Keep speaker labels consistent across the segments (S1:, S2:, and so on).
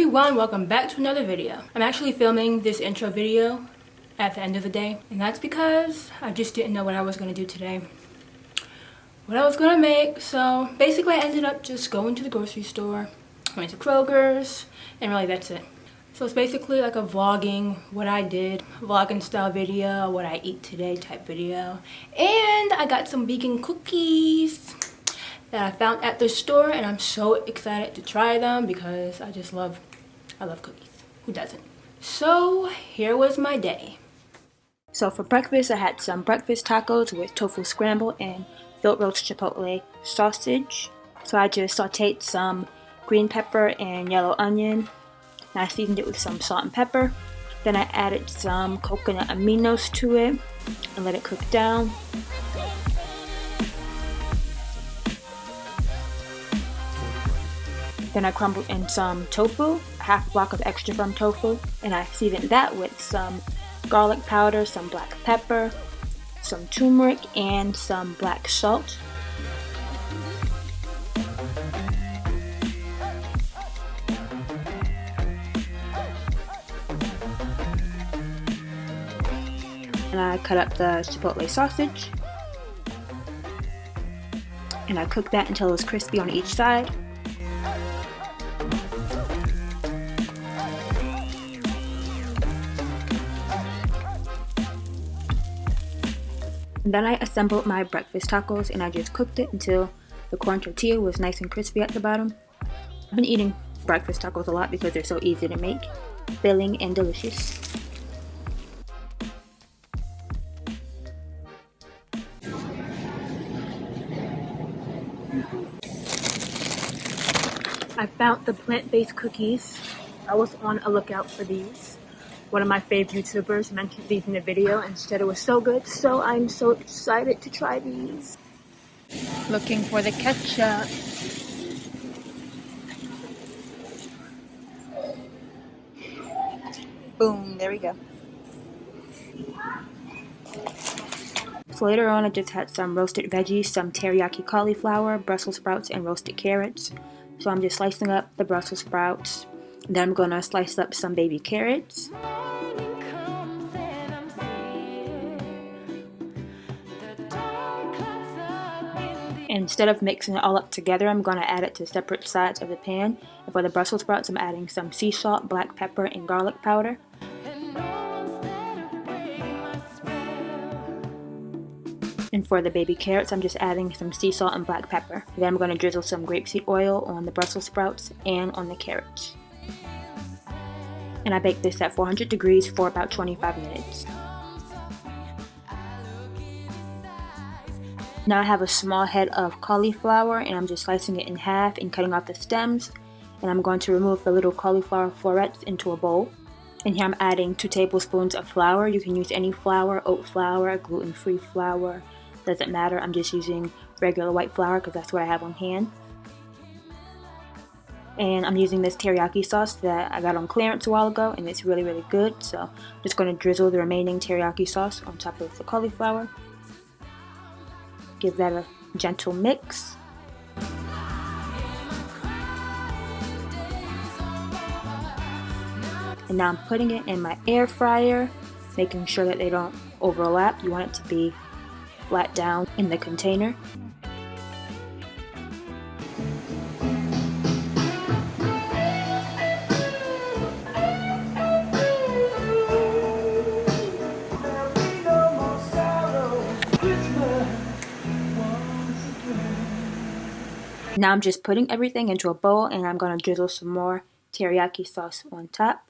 S1: everyone, welcome back to another video. I'm actually filming this intro video at the end of the day, and that's because I just didn't know what I was going to do today, what I was going to make. So basically I ended up just going to the grocery store, went to Kroger's, and really that's it. So it's basically like a vlogging, what I did, vlogging style video, what I eat today type video. And I got some vegan cookies that I found at the store, and I'm so excited to try them because I love cookies. Who doesn't? So here was my day. So for breakfast, I had some breakfast tacos with tofu scramble and filled roast chipotle sausage. So I just sauteed some green pepper and yellow onion, and I seasoned it with some salt and pepper. Then I added some coconut aminos to it and let it cook down. Then I crumbled in some tofu, a half block of extra firm tofu, and I seasoned that with some garlic powder, some black pepper, some turmeric, and some black salt. And I cut up the chipotle sausage, and I cooked that until it was crispy on each side. And then I assembled my breakfast tacos, and I just cooked it until the corn tortilla was nice and crispy at the bottom. I've been eating breakfast tacos a lot because they're so easy to make, filling and delicious. I found the plant-based cookies. I was on a lookout for these. One of my favorite YouTubers mentioned these in a video and said it was so good, so I'm so excited to try these. Looking for the ketchup. Boom, there we go. So later on I just had some roasted veggies, some teriyaki cauliflower, Brussels sprouts, and roasted carrots. So I'm just slicing up the Brussels sprouts. Then I'm gonna slice up some baby carrots. And instead of mixing it all up together, I'm gonna add it to separate sides of the pan. And for the Brussels sprouts, I'm adding some sea salt, black pepper, and garlic powder. And for the baby carrots, I'm just adding some sea salt and black pepper. Then I'm gonna drizzle some grapeseed oil on the Brussels sprouts and on the carrots. And I bake this at 400 degrees for about 25 minutes. Now I have a small head of cauliflower, and I'm just slicing it in half and cutting off the stems. And I'm going to remove the little cauliflower florets into a bowl. And here I'm adding 2 tablespoons of flour. You can use any flour, oat flour, gluten-free flour, doesn't matter. I'm just using regular white flour because that's what I have on hand. And I'm using this teriyaki sauce that I got on clearance a while ago, and it's really, really good. So I'm just going to drizzle the remaining teriyaki sauce on top of the cauliflower. Give that a gentle mix. And now I'm putting it in my air fryer, making sure that they don't overlap. You want it to be flat down in the container. Now I'm just putting everything into a bowl, and I'm going to drizzle some more teriyaki sauce on top.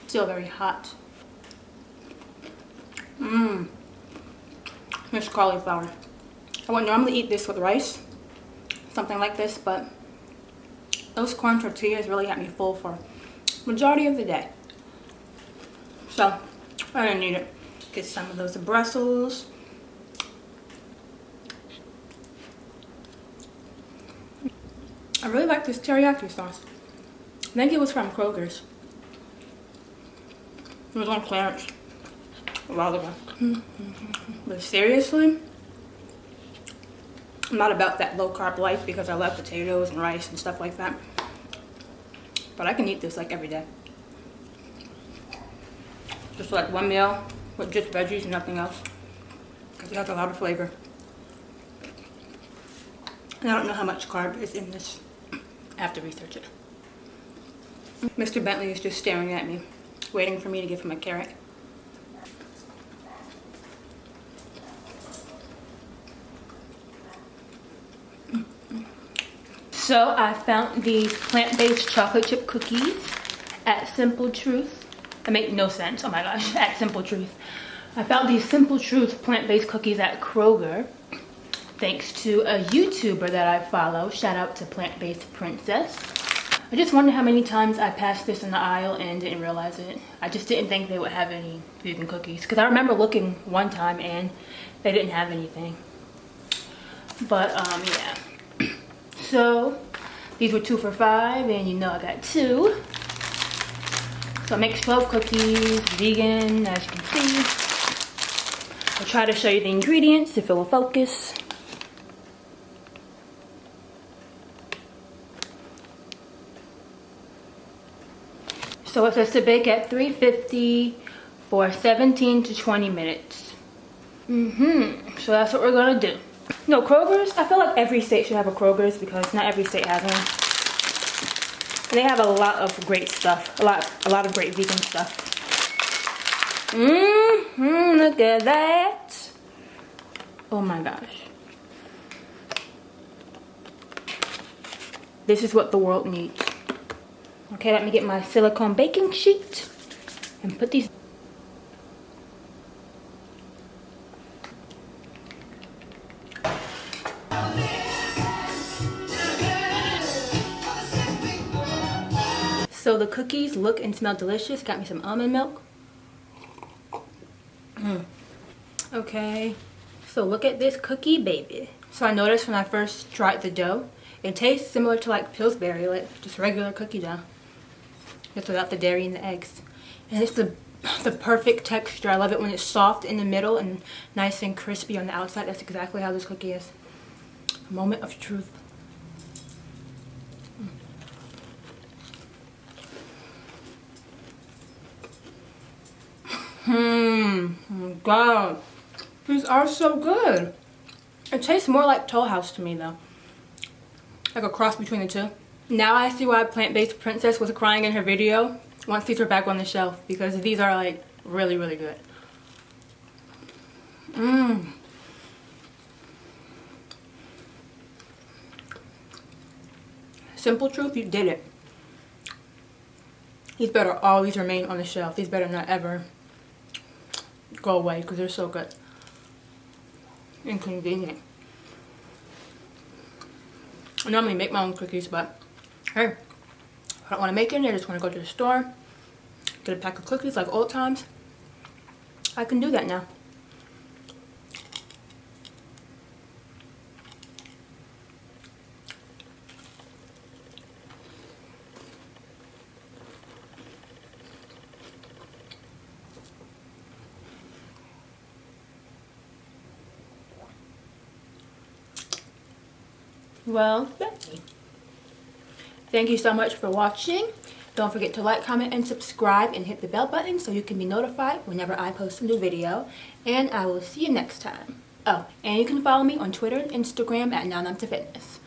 S1: Still very hot. This cauliflower. I would normally eat this with rice, something like this, but those corn tortillas really had me full for the majority of the day. So I didn't need it. Get some of those Brussels. I really like this teriyaki sauce. I think it was from Kroger's. It was on clearance a while ago. But seriously, I'm not about that low carb life because I love potatoes and rice and stuff like that. But I can eat this like every day. Just like one meal with just veggies and nothing else. Because it has a lot of flavor. And I don't know how much carb is in this. I have to research it. Mr. Bentley is just staring at me, waiting for me to give him a carrot. So I found these plant-based chocolate chip cookies at Simple Truth. That make no sense, oh my gosh, at Simple Truth. I found these Simple Truth plant-based cookies at Kroger, thanks to a YouTuber that I follow. Shout out to Plant-Based Princess. I just wonder how many times I passed this in the aisle and didn't realize it. I just didn't think they would have any vegan cookies. Because I remember looking one time and they didn't have anything. But, yeah. So, these were 2 for $5 and you know I got 2. So it makes 12 cookies, vegan, as you can see. I'll try to show you the ingredients if it will focus. So it says to bake at 350 for 17 to 20 minutes. So that's what we're gonna do. No, Kroger's, I feel like every state should have a Kroger's because not every state has one. They have a lot of great stuff. A lot of great vegan stuff. Look at that. Oh my gosh. This is what the world needs. Okay, let me get my silicone baking sheet and put these. So the cookies look and smell delicious. Got me some almond milk. Okay, so look at this cookie baby. So I noticed when I first tried the dough, it tastes similar to like Pillsbury, like just regular cookie dough. Just without the dairy and the eggs. And it's the perfect texture. I love it when it's soft in the middle and nice and crispy on the outside. That's exactly how this cookie is. A moment of truth. Oh my god. These are so good. It tastes more like Toll House to me though. Like a cross between the two. Now I see why Plant-Based Princess was crying in her video once these were back on the shelf, because these are like really, really good. Simple Truth, you did it. These better always remain on the shelf. These better not ever go away because they're so good. Inconvenient. I normally make my own cookies, but hey, I don't want to make any. I just want to go to the store, get a pack of cookies like old times. I can do that now. Well, thank you so much for watching. Don't forget to like, comment, and subscribe, and hit the bell button so you can be notified whenever I post a new video. And I will see you next time. Oh, and you can follow me on Twitter and Instagram at namak2fitness.